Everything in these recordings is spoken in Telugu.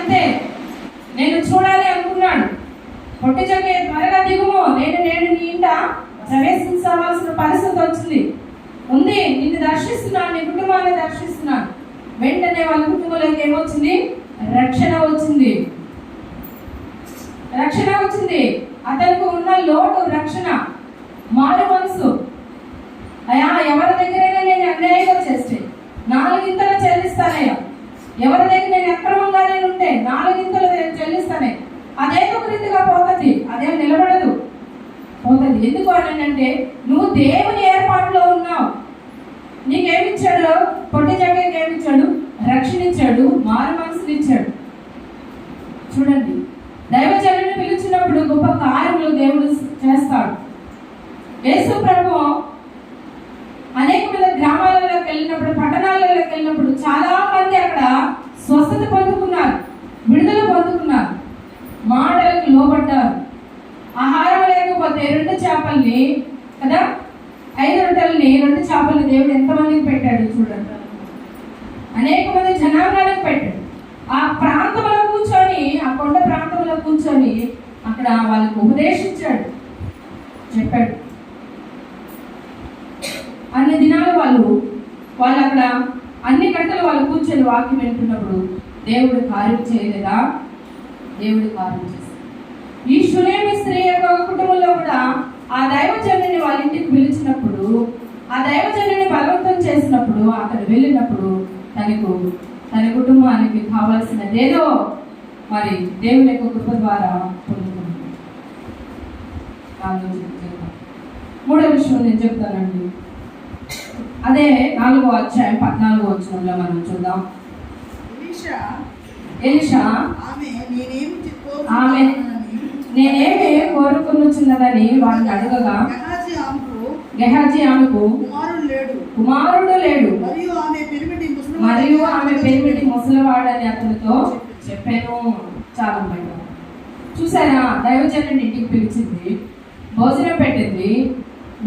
అంతే, నేను చూడాలి అనుకున్నాడు. పొట్టి జగ్గే త్వరగా దిగుము, నేను నీ ఇంట ప్రవేశించవలసిన పరిస్థితి వచ్చింది ఉంది, నిన్ను దర్శిస్తున్నాను, నీ కుటుంబాన్ని దర్శిస్తున్నాను. వెంటనే వాళ్ళ కుటుంబంలోకి ఏమొచ్చింది? రక్షణ వచ్చింది. రక్షణ వచ్చింది. అతనికి ఉన్న లోటు రక్షణ, మారు మనసు. అయ్యా, ఎవరి దగ్గరైనా నేను అన్యాయంగా చేస్తే 4 ఇంతలు చెల్లిస్తానయ్యా, ఎవరి దగ్గర నేను అక్రమంగా నేను ఉంటే 4 ఇంతలు చెల్లిస్తానే. అదేదో ఒక రీతిగా పోతుంది, అదేం నిలబడదు, పోతుంది. ఎందుకు అంటే నువ్వు దేవుని ఏర్పాటులో ఉన్నావు. నీకేమిచ్చాడు? పొట్టి జగ్గకి ఏమిచ్చాడు? రక్షణ ఇచ్చాడు, మారు మనసునిచ్చాడు. చూడండి, దైవజనుని పిలిచినప్పుడు గొప్ప కార్యములు దేవుడు చేస్తాడు. యేసు ప్రభు అనేకమైన గ్రామాలలోకి వెళ్ళినప్పుడు, పట్టణాలలోకి వెళ్ళినప్పుడు చాలా మంది అక్కడ స్వస్థత పొందుకున్నారు, విడుదల పొందుకున్నారు, మాటలకు లోబడ్డారు. ఆహారం లేకపోతే 2 చేపల్ని కదా, 5 రొట్టెల్ని 2 చేపల్ని దేవుడు ఎంతమందికి పెట్టాడు చూడండి. అనేక మంది జనాంగాలకు పెట్టాడు. ఆ ప్రాంతంలో కూర్చొని, ఆ కొండ ప్రాంతంలో కూర్చొని అక్కడ వాళ్ళకి ఉపదేశించాడు, చెప్పాడు. అన్ని దినాలు వాళ్ళు అక్కడ అన్ని గంటలు వాళ్ళు కూర్చొని వాక్యం వింటున్నప్పుడు దేవుడు కార్యం చేయలేదా? దేవుడు కార్యం చేశాడు. ఈ షునేమి స్త్రీ యొక్క కుటుంబంలో కూడా ఆ దైవజనుని వాళ్ళ ఇంటికి పిలిచినప్పుడు, ఆ దైవజనుని బలవంతం చేసినప్పుడు, అతను వెళ్ళినప్పుడు తన కుటుంబానికి కావలసినదేదో మరి దేవుని యొక్క కృప ద్వారా పొందుకుంటుంది. మూడో విషయం నేను చెప్తానండి. అదే 4వ అధ్యాయం 14వ వచనంలో మనం చూద్దాం. ఎలీషా ఆమె నేనేమి కోరుకున్నదని వాడిని అడగగా, గెహాజీ ఆమెకు కుమారుడు లేడు మరియు ఆమె పెరిమిటి ముసలివాడని అతనితో చెప్పాను. చాలా బయట చూసారా, దైవజనుని ఇంటికి పిలిచింది, భోజనం పెట్టింది,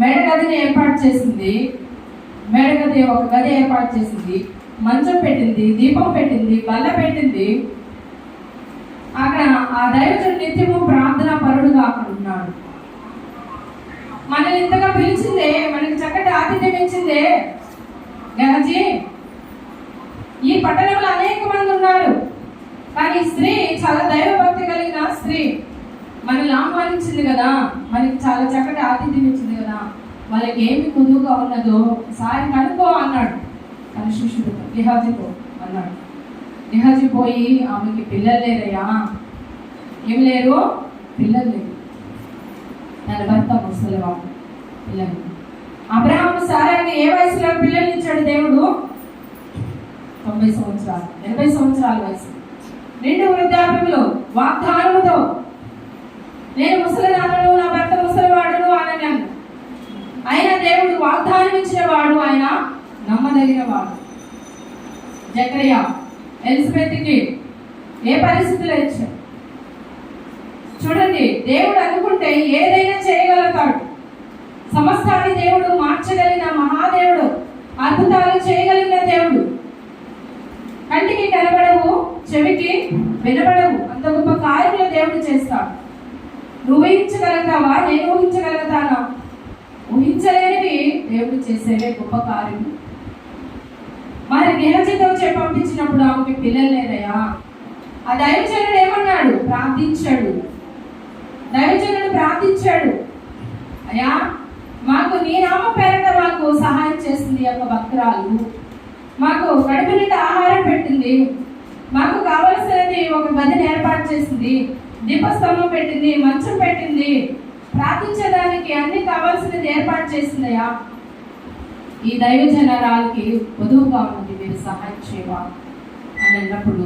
మేడగదిని ఏర్పాటు చేసింది, మేడగది ఒక గది ఏర్పాటు చేసింది, మంచం పెట్టింది, దీపం పెట్టింది, బల్ల పెట్టింది. అక్కడ ఆ దైవజనుడు నిత్యము ప్రార్థనా పరుడుగా అక్కడ ఉన్నాడు. మనల్ని ఇంతగా పిలిచిందే, మనకి చక్కటి ఆతిథ్యం ఇచ్చిందే గెహాజీ. ఈ పట్టణంలో అనేక మంది ఉన్నారు, కానీ స్త్రీ చాలా దైవభక్తి కలిగిన స్త్రీ మనల్ని ఆహ్వానించింది కదా, మనకి చాలా చక్కటి ఆతిథ్యం ఇచ్చింది కదా, వాళ్ళకి ఏమి కుదువుగా ఉన్నదో ఒకసారి కనుక్కో అన్నాడు తన శిష్యుడు గెహాజీతో అన్నాడు. గెహాజీ పోయి, ఆమెకి పిల్లలు లేరయ్యా. ఏం లేరు? పిల్లలు లేరు. తన భర్త ముసలివాడు, పిల్లలు. అబ్రహాము సారాకి ఏ వయసులో పిల్లల్ని ఇచ్చాడు దేవుడు? 90 సంవత్సరాలు, 80 సంవత్సరాల వయసు, నిండు వృద్ధాప్యంలో వాగ్దానముతో నేను ముసలిదానను, నా భర్త ముసలివాడును అన్నాను. ఆయన దేవుడు వాగ్దానం ఇచ్చిన వాడు, ఆయన నమ్మదగిన వాడు. జకరియా ఎలిజబెత్కి ఏ పరిస్థితిలో ఇచ్చాడు చూడండి. దేవుడు అనుకుంటే ఏదైనా చేయగలుగుతాడు. సమస్తాన్ని దేవుడు మార్చగలిగిన మహాదేవుడు, అద్భుతాలు చేయగలిగిన దేవుడు. కంటికి కనబడవు, చెవికి వినబడవు, అంత గొప్ప కార్యములు దేవుడు చేస్తాడు. నువ్వు ఊహించగలుగుతావా? నేను ఊహించగలుగుతానా? ఊహించలేనివి దేవుడు చేసేవే గొప్ప కార్యం. మరి గెహాజీతో పంపించినప్పుడు ఆమెకి పిల్లలు లేరయ్యా. ఆ దైవజనుడు ఏమన్నాడు? ప్రార్థించాడు. దైవజనుడు ప్రార్థించాడు, అయ్యా మాకు నీ నామ పేరట మాకు సహాయం చేస్తుంది యొక్క భక్తురాలు, మాకు కడుపు నిండా ఆహారం పెట్టింది, మాకు కావలసినది ఒక గదిని ఏర్పాటు చేసింది, దీపస్తంభం పెట్టింది, మంచం పెట్టింది, ప్రార్థించడానికి అన్ని కావాల్సినది ఏర్పాటు చేసిందయ్యా. ఈ దైవజనరాలకి వధువుగా ఉంది, మీరు సహాయం చేయవా అని అన్నప్పుడు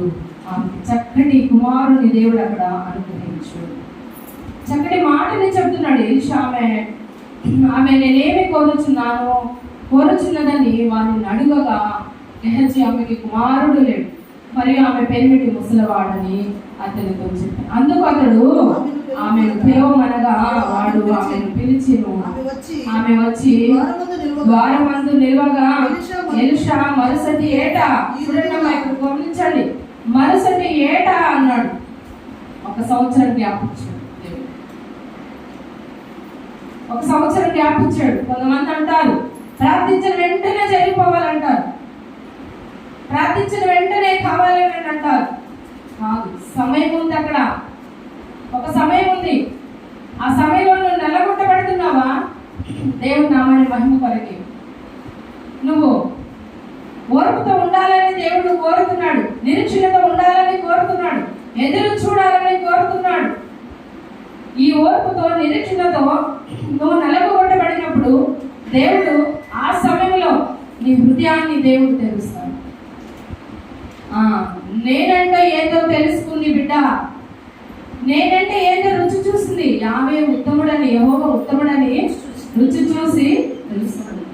ఆమెకి చక్కటి కుమారుని దేవుడు అక్కడ అనుగ్రహించాడు. చక్కటి మాటని చెప్తున్నాడు ఎలీషా. ఆమె నేనేమి కోరుచున్నదని వారిని అడుగగా, గెహాజీ ఆమెకి కుమారుడు లేడు మరియు ఆమె పెరిమిటి ముసలివాడని అతనితో చెప్పాడు. అందుకు అతడు ఆమెను పిలవమనగా వాడు ఆమెను పిలిచిను. ఆమె వచ్చి ద్వారమందు నిలవగా ఎలీషా మరుసటి ఏటా, చూడండి ఇక్కడ గమనించండి, మరుసటి ఏట అన్నాడు. 1 సంవత్సరం గ్యాప్ ఇచ్చాడు దేవుడు. 1 సంవత్సరం గ్యాప్ ఇచ్చాడు. కొంతమంది అంటారు ప్రార్థించిన వెంటనే జరిగిపోవాలంటారు, ప్రార్థించిన వెంటనే కావాలని అంటారు. కాదు, సమయం ఉంది. అక్కడ ఒక సమయం ఉంది. ఆ సమయంలో నువ్వు నల్లగొట్టబడుతున్నావా? దేవుని నామాన్ని మహిమ కొరకే నువ్వు ఓర్పుతో ఉండాలని దేవుడు కోరుతున్నాడు. నిరీక్షణతో ఉండాలని కోరుతున్నాడు. ఎదురు చూడాలని కోరుతున్నాడు. ఈ ఓర్పుతో నిరీక్షణతో నువ్వు నలగొట్టబడినప్పుడు దేవుడు ఆ సమయంలో నీ హృదయాన్ని దేవుడు తెలుస్తాడు. నేనంటే ఏందో తెలుసుకుంది బిడ్డ, నేనంటే ఏందో రుచి చూసింది. యావే ఉత్తముడని, యెహోవా ఉత్తముడని రుచి చూసి తెలుసుకుంది.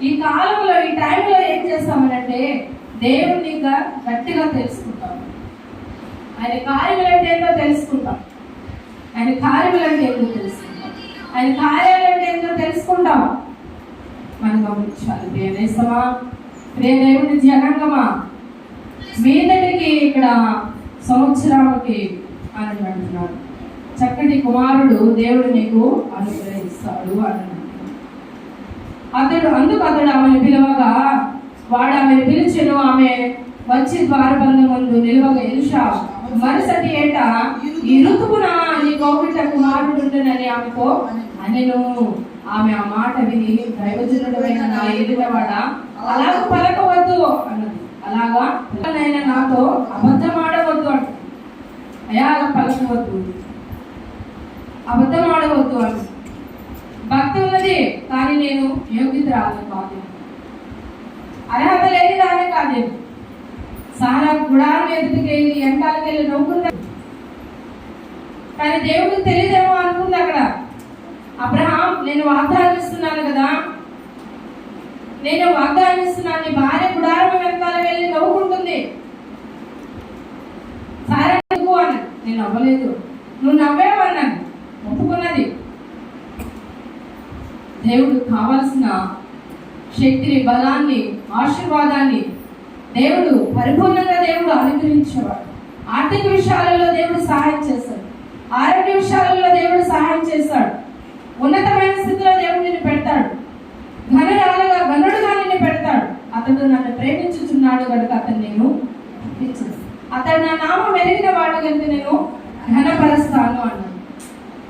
ఈ కాలంలో ఈ టైంలో ఏం చేస్తామనంటే దేవుడిని ఇంకా గట్టిగా తెలుసుకుంటాం. ఆయన కార్యములు అంటే ఏంటో తెలుసుకుంటాం. ఆయన కార్యములు అంటే ఏంటో తెలుసుకుంటాం. ఆయన కార్యాలు అంటే ఏంటో తెలుసుకుంటాం. మనం గమనించాలి. ప్రియనేస్తమా, ప్రియ దేవుని జనాంగమా, మీదటికి ఇక్కడ సంవత్సరానికి అని అంటున్నాడు. చక్కటి కుమారుడు దేవుడు నీకు అనుగ్రహిస్తాడు అని అందుకు అతడు ఆమెను పిలవగా వాడు ఆమెను పిలిచెను. ఆమె వచ్చి ద్వారబంధం ముందు నిలవగా ఎలీషా మరుసటి ఏట ఈ ఋతువున నీ కౌగిట కుమారుడు ఉంటుందని ఆమెతో అనెను. ఆమె ఆ మాట విని దైవజనుడైన నా ఎదుటవాడ అలాగ పలకవద్దు అన్నది. అలాగా నైనా నాతో అబద్ధం ఆడవద్దు అంట. అయ్యా అలా పలకవద్దు, అబద్ధం ఆడవద్దు అంట. భక్తి ఉన్నది కానీ నేను యోగ్యతరాలను కాదు, అర్హత లేని దాన్ని కాదు. సారా గుడారం ఎదుటికెళ్ళి ఎంటాలకెళ్ళి నవ్వుకుంటా. కానీ దేవుడికి తెలియదేమో అనుకుంది అక్కడ. అబ్రహాం, నేను వాగ్దానం ఇస్తున్నాను కదా, నేను వాగ్దానం ఇస్తున్నాను, నీ భార్య గుడారం వెనకాల వెళ్ళి నవ్వుకుంటుంది. సారా నువ్వు అన్నాను. నేను నవ్వలేదు, నువ్వు నవ్వేవన్నాను, ఒప్పుకున్నది. దేవుడు కావాల్సిన శక్తిని, బలాన్ని, ఆశీర్వాదాన్ని దేవుడు పరిపూర్ణంగా దేవుడు అనుగ్రహించేవాడు. ఆర్థిక విషయాలలో దేవుడు సహాయం చేస్తాడు. ఆరోగ్య విషయాలలో దేవుడు సహాయం చేస్తాడు. ఉన్నతమైన స్థితిలో దేవుడు నిన్ను పెడతాడు. గనుడుగా నిన్ను పెడతాడు. అతడు నన్ను ప్రేమించుచున్నాడు కనుక అతను నేను అతడు నా నామం ఎరిగిన వాడు కనుక నేను ఘనపరుస్తాను అన్నాడు.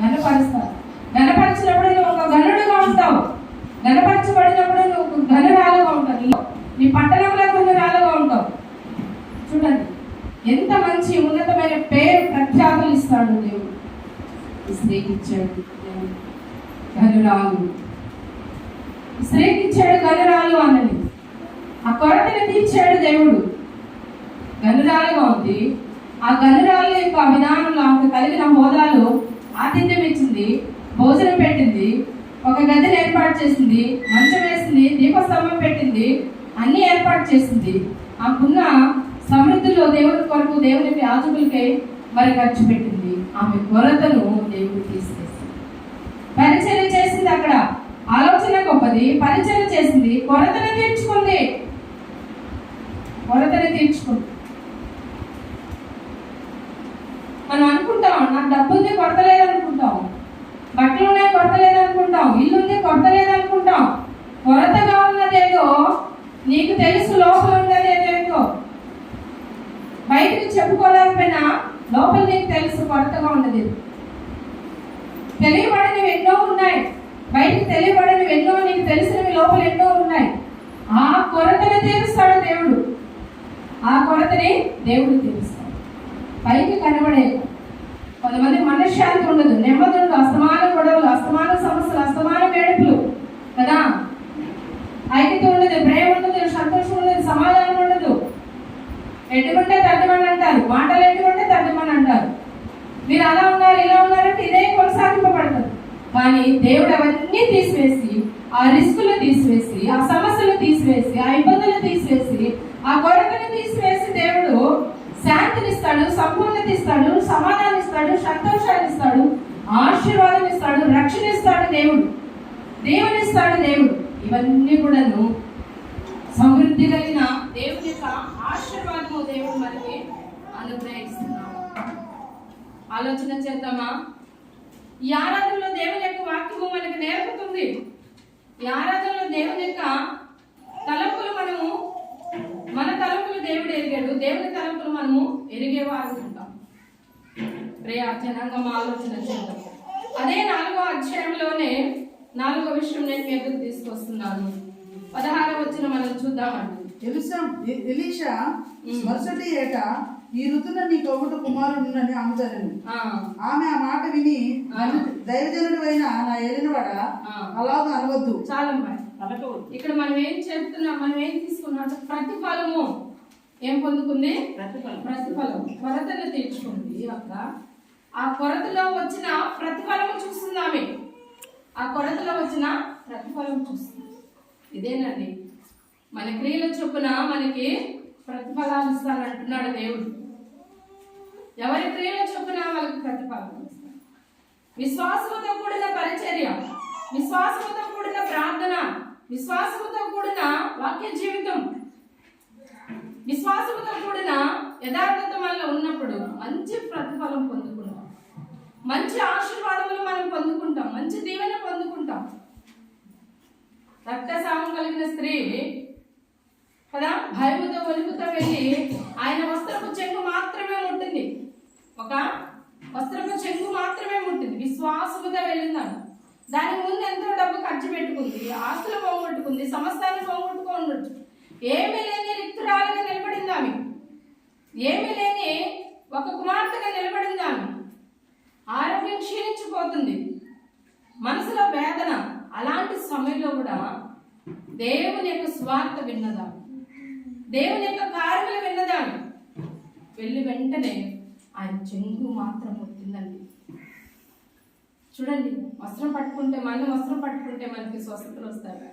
ఘనపరుస్తాను. ఘనపరిచినప్పుడు నువ్వు ఒక గనుడుగా ఉంటావు. ఘనపరచబడినప్పుడు నువ్వు ఘనురాలుగా ఉంటావు. నీ పట్టణంలో ఘనురాలుగా ఉంటావు. చూడండి ఎంత మంచి ఉన్నతమైన పేరు ప్రఖ్యాతులు ఇస్తాడు దేవుడు. స్త్రీకి ఇచ్చాడు ఘనురాలు, స్త్రీకి ఇచ్చాడు ఘనురాలు అన్నది. ఆ కొరతని తీర్చాడు దేవుడు. ఘనురాలుగా ఉంది. ఆ ఘనురాలు యొక్క విధానంలో ఆమెకు కలిగిన హోదాలో ఆతిథ్యం ఇచ్చింది, భోజనం పెట్టింది, ఒక గదిని ఏర్పాటు చేసింది, మంచం వేసింది, దీపస్తంభం పెట్టింది, అన్ని ఏర్పాటు చేసింది. ఆమెకున్న సమృద్ధిలో దేవుని కొరకు, దేవుని యాజకులకై మరి ఖర్చు పెట్టింది. ఆమె కొరతను దేవుడు తీసేసింది. పరిచర్య చేసింది. అక్కడ ఆలోచన గొప్పది. పరిచర్య చేసింది, కొరతను తీర్చుకుంది. కొరతను తీర్చుకుంది. మనం అనుకుంటాం నాకు డబ్బు ఉంది కొరత లేదనుకుంటాం, బట్టలు ఉన్నాయి కొరత లేదనుకుంటాం, ఇల్లు ఉంది కొరత లేదనుకుంటాం. కొరతగా ఉన్నదేదో నీకు తెలుసు, లోపల ఉన్నదేదో బయటకు చెప్పుకోలేకపోయినా లోపల నీకు తెలుసు కొరతగా ఉన్నది. తెలియబడినవి ఎన్నో ఉన్నాయి, బయటకు తెలియబడినవి ఎన్నో, నీకు తెలిసినవి లోపల ఎన్నో ఉన్నాయి. ఆ కొరతని తీరుస్తాడు దేవుడు. ఆ కొరతని దేవుడు తీరుస్తాడు. పైకి కనబడే కొంతమంది మనశ్శాంతి ఉండదు, నెమ్మది ఉండదు, అస్తమాన గొడవలు, అస్తమాన సమస్యలు, అస్తమాన వేడుపులు కదా. ఐక్యత ఉండదు, ప్రేమ ఉండదు, సంతోషం ఉండదు, సమాధానం ఉండదు. ఎట్టుకుంటే తగ్గమని అంటారు, మాటలు ఎట్టుకుంటే తగ్గమని అంటారు. మీరు అలా ఉన్నారు ఇలా ఉన్నారంటే ఇదే కొనసాగింపబడతారు. కానీ దేవుడు అవన్నీ తీసివేసి, ఆ రిస్కులు తీసివేసి, ఆ సమస్యలు తీసివేసి, ఆ ఇబ్బందులు తీసివేసి, ఆ కొరతను తీసివేసి దేవుడు శాంతినిస్తాడు, సంపూర్ణత ఇస్తాడు, సమాధానం ఇస్తాడు, సంతోషాన్ని ఇస్తాడు, ఆశీర్వాదం ఇస్తాడు, రక్షణ ఇస్తాడు దేవుడు, దేవునిస్తాడు దేవుడు. ఇవన్నీ కూడాను సమృద్ధి కలిగిన దేవుని యొక్క ఆశీర్వాదము దేవుడు మనకి అనుగ్రహిస్తున్నాము. ఆలోచన చేద్దామా? ఈ ఆరాధనలో దేవుని యొక్క వాక్యము మనకు నేర్పుతుంది. ఈ ఆరాధనలో దేవుని యొక్క తలంపులు మన తలంపులు దేవుడు ఎరిగాడు, దేవుని తలంపులు మనము ఎరిగేవారు ఉంటాం. జనాంగం ఆలోచన చేద్దాం. అదే 4వ అధ్యాయంలోనే 4వ విషయం నేను మీ ఎదురు తీసుకొస్తున్నాను. 16వ వచనం మనం చూద్దామండి. ఎలీషా మరుసటి ఏట ఈ ఋతున నీ కొవ్వుట కుమారుడునని ఆమె ఆమె ఆ మాట విని, దైవజనుడు అయిన నా ఏలినవాడ అలాగ అనవద్దు. చాలమ్మా, ఇక్కడ మనం ఏం చెప్తున్నాం, మనం ఏం తీసుకున్నాం? ప్రతిఫలము ఏం పొందుకుంది? ప్రతిఫలం. కొరతను తీర్చుకుంది అక్క. ఆ కొరతలో వచ్చిన ప్రతిఫలము చూస్తుంది ఆమె. ఆ కొరతలో వచ్చిన ప్రతిఫలం చూస్తుంది. ఇదేనండి, మన క్రియల చొప్పున మనకి ప్రతిఫలాలు ఇస్తానంటున్నాడు దేవుడు. ఎవరి క్రియల చొప్పున వాళ్ళకి ప్రతిఫలం ఇస్తాడు. విశ్వాసముతో కూడిన పరిచర్య, విశ్వాసముతో కూడిన ప్రార్థన, విశ్వాసముతో కూడిన వాక్య జీవితం, విశ్వాసముతో కూడిన యథార్థత మనలో ఉన్నప్పుడు మంచి ప్రతిఫలం పొందుకుంటాం. మంచి ఆశీర్వాదములు మనం పొందుకుంటాం, మంచి దీవెన పొందుకుంటాం. రక్తస్రావం కలిగిన స్త్రీ కదా, భయముతో వణుకుతో వెళ్ళి ఆయన వస్త్రపు చెంగు మాత్రమే ముట్టింది. ఒక వస్త్రపు చెంగు మాత్రమే ముట్టింది. విశ్వాసముతో వెళ్ళిందాను. దానికి ముందు ఎంతో డబ్బు ఖర్చు పెట్టుకుంది, ఆస్తులు పోగొట్టుకుంది, సమస్తాన్ని పోగొట్టుకోండొచ్చు. ఏమీ లేని రిక్తురాలుగా నిలబడింది ఆమె. ఏమీ లేని ఒక కుమార్తెగా నిలబడింది ఆమె. ఆరోగ్యం క్షీణించిపోతుంది, మనసులో వేదన. అలాంటి సమయంలో కూడా దేవుని యొక్క స్వార్థ విన్నదా, దేవుని యొక్క కార్యములు విన్నదాన్ని వెళ్ళి వెంటనే ఆయన చెంగు మాత్రం వచ్చిందండి. చూడండి, వస్త్రం పట్టుకుంటే, మన వస్త్రం పట్టుకుంటే మనకి స్వస్థతలు వస్తాయి.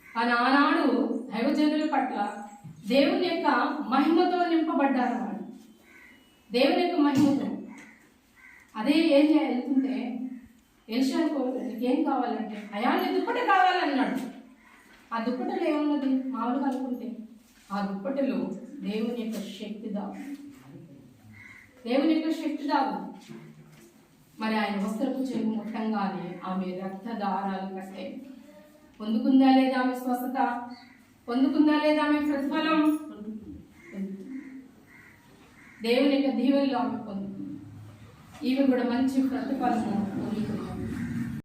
కానీ ఆనాడు దైవజనుల పట్ల దేవుని యొక్క మహిమతో నింపబడ్డారు వాడు. దేవుని యొక్క మహిమతో. అదే ఏరియా వెళ్తుంటే ఎలిషాకు నీకేం కావాలంటే, అయా నీ దుప్పటి కావాలన్నాడు. ఆ దుప్పటిలో ఏమున్నది? మామూలుగా అనుకుంటే ఆ దుప్పటిలో దేవుని యొక్క శక్తి దాగు, దేవుని యొక్క శక్తి దాగు. మరి ఆయన వస్త్రపు చెంగు ముట్టంగానే ఆమె రక్త దారాలు కట్టే. పొందుకుందా లేదా ఆమె స్వస్థత? పొందుకుందా లేదా ఆమె ప్రతిఫలం? దేవుని యొక్క దీవెనలో ఆమె పొందుకుంది. ఈమె కూడా మంచి ప్రతిఫలము పొందుకుంది.